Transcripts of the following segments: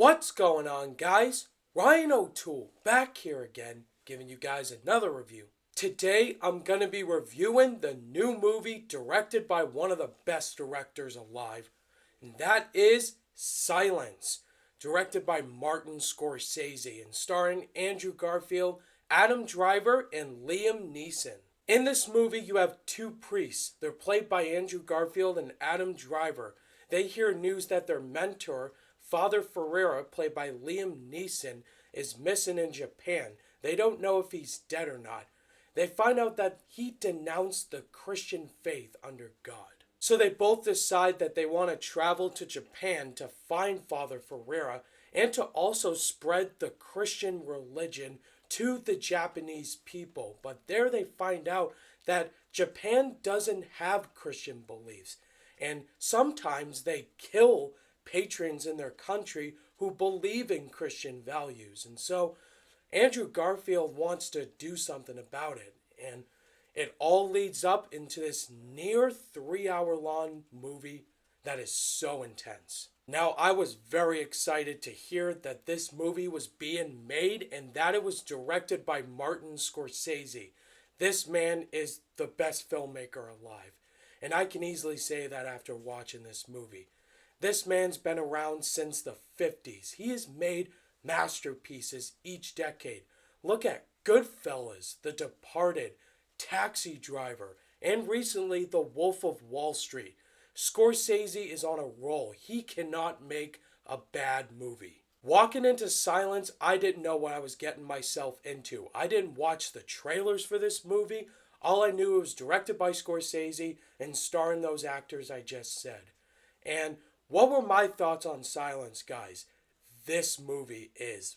What's going on, guys? Ryan O'Toole back here again, giving you guys another review. Today, I'm going to be reviewing the new movie directed by one of the best directors alive, and that is Silence, directed by Martin Scorsese and starring Andrew Garfield, Adam Driver, and Liam Neeson. In this movie, you have two priests. They're played by Andrew Garfield and Adam Driver. They hear news that their mentor, Father Ferreira, played by Liam Neeson, is missing in Japan. They don't know if he's dead or not. They find out that he denounced the Christian faith under God. So they both decide that they want to travel to Japan to find Father Ferreira and to also spread the Christian religion to the Japanese people. But there they find out that Japan doesn't have Christian beliefs. And sometimes they kill patrons in their country who believe in Christian values. And so Andrew Garfield wants to do something about it. And it all leads up into this near 3 hour long movie that is so intense. Now, I was very excited to hear that this movie was being made and that it was directed by Martin Scorsese. This man is the best filmmaker alive. And I can easily say that after watching this movie. This man's been around since the 50s. He has made masterpieces each decade. Look at Goodfellas, The Departed, Taxi Driver, and recently The Wolf of Wall Street. Scorsese is on a roll. He cannot make a bad movie. Walking into Silence, I didn't know what I was getting myself into. I didn't watch the trailers for this movie. All I knew it was directed by Scorsese and starring those actors I just said. And what were my thoughts on Silence, guys? This movie is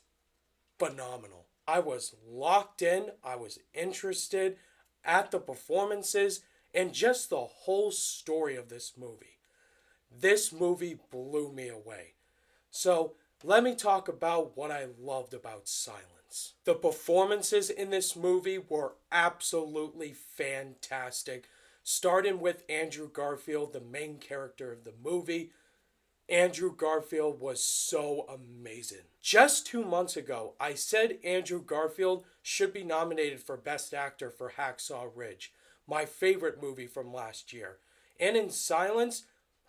phenomenal. I was locked in. I was interested at the performances and just the whole story of this movie. This movie blew me away. So let me talk about what I loved about Silence. The performances in this movie were absolutely fantastic. Starting with Andrew Garfield, the main character of the movie. Andrew Garfield was so amazing. Just 2 months ago, I said Andrew Garfield should be nominated for Best Actor for Hacksaw Ridge, my favorite movie from last year. And in Silence,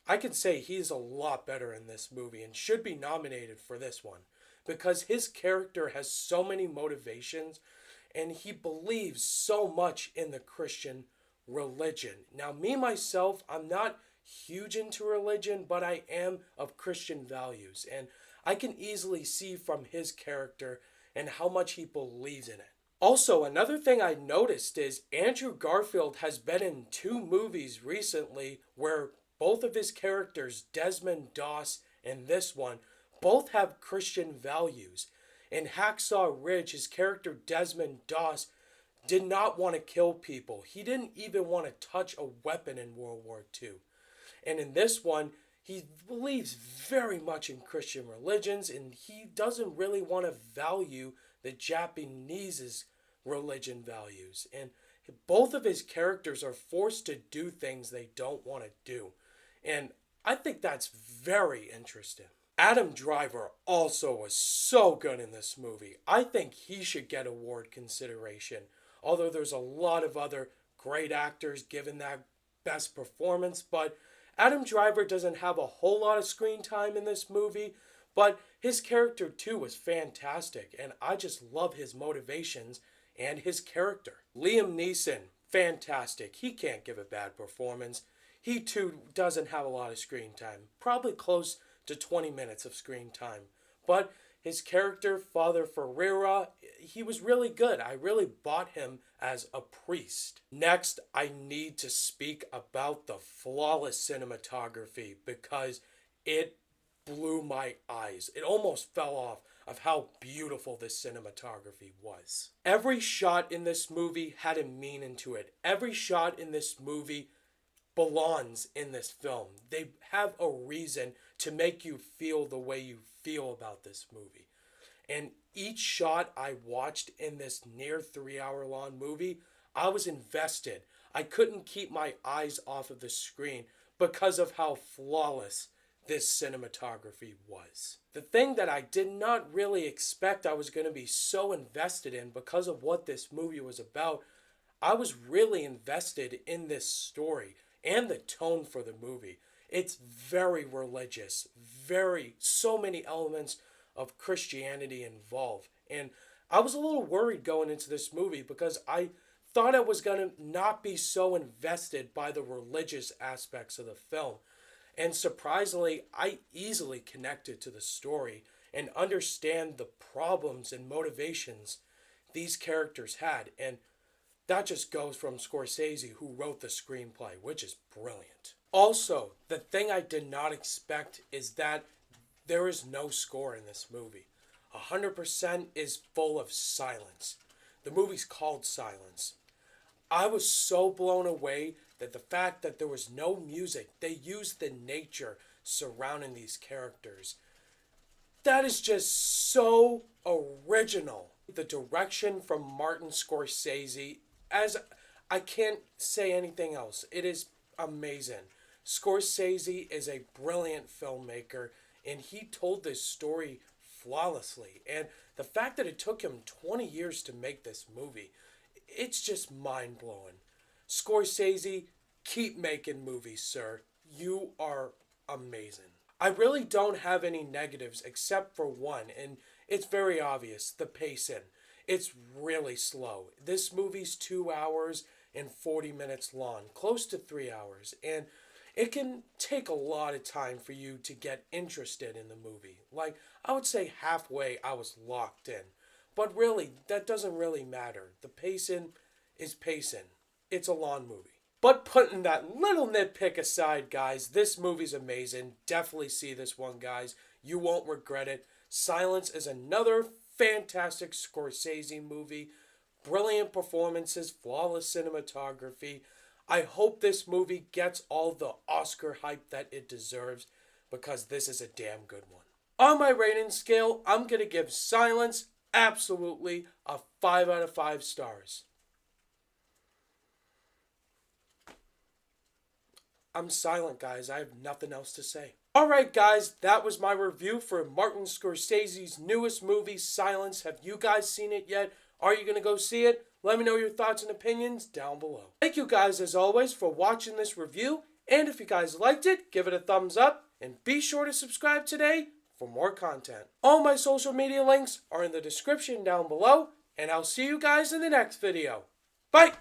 I can say he's a lot better in this movie and should be nominated for this one because his character has so many motivations and he believes so much in the Christian religion. Now, me myself, I'm not huge into religion, but I am of Christian values, and I can easily see from his character and how much he believes in it. Also, another thing I noticed is Andrew Garfield has been in two movies recently where both of his characters, Desmond Doss and this one, both have Christian values. In Hacksaw Ridge, his character Desmond Doss did not want to kill people. He didn't even want to touch a weapon in World War II. And in this one, he believes very much in Christian religions and he doesn't really want to value the Japanese religion values. And both of his characters are forced to do things they don't want to do. And I think that's very interesting. Adam Driver also was so good in this movie. I think he should get award consideration. Although there's a lot of other great actors given that best performance, but Adam Driver doesn't have a whole lot of screen time in this movie, but his character too was fantastic, and I just love his motivations and his character. Liam Neeson, fantastic. He can't give a bad performance. He too doesn't have a lot of screen time, probably close to 20 minutes of screen time. But his character, Father Ferreira, he was really good. I really bought him as a priest. Next, I need to speak about the flawless cinematography because it blew my eyes. It almost fell off of how beautiful this cinematography was. Every shot in this movie had a meaning to it. Every shot in this movie belongs in this film. They have a reason to make you feel the way you feel about this movie. And each shot I watched in this near 3 hour long movie, I was invested. I couldn't keep my eyes off of the screen because of how flawless this cinematography was. The thing that I did not really expect I was going to be so invested in because of what this movie was about, I was really invested in this story and the tone for the movie. It's very religious, so many elements of Christianity involved. And I was a little worried going into this movie because I thought I was going to not be so invested by the religious aspects of the film. And surprisingly, I easily connected to the story and understand the problems and motivations these characters had. And that just goes from Scorsese, who wrote the screenplay, which is brilliant. Also, the thing I did not expect is that there is no score in this movie. 100% is full of silence. The movie's called Silence. I was so blown away that the fact that there was no music, they used the nature surrounding these characters. That is just so original. The direction from Martin Scorsese, as I can't say anything else, it is amazing. Scorsese is a brilliant filmmaker, and he told this story flawlessly. And the fact that it took him 20 years to make this movie, it's just mind-blowing. Scorsese, keep making movies, sir. You are amazing. I really don't have any negatives except for one, and it's very obvious, the pacing. It's really slow. This movie's 2 hours and 40 minutes long, close to 3 hours, and it can take a lot of time for you to get interested in the movie. Like, I would say halfway I was locked in. But really, that doesn't really matter. The pacing is pacing. It's a long movie. But putting that little nitpick aside, guys, this movie's amazing. Definitely see this one, guys. You won't regret it. Silence is another fantastic Scorsese movie. Brilliant performances, flawless cinematography. I hope this movie gets all the Oscar hype that it deserves because this is a damn good one. On my rating scale, I'm going to give Silence absolutely a 5 out of 5 stars. I'm silent, guys. I have nothing else to say. Alright, guys, that was my review for Martin Scorsese's newest movie, Silence. Have you guys seen it yet? Are you going to go see it? Let me know your thoughts and opinions down below. Thank you guys, as always, for watching this review. And if you guys liked it, give it a thumbs up. And be sure to subscribe today for more content. All my social media links are in the description down below. And I'll see you guys in the next video. Bye!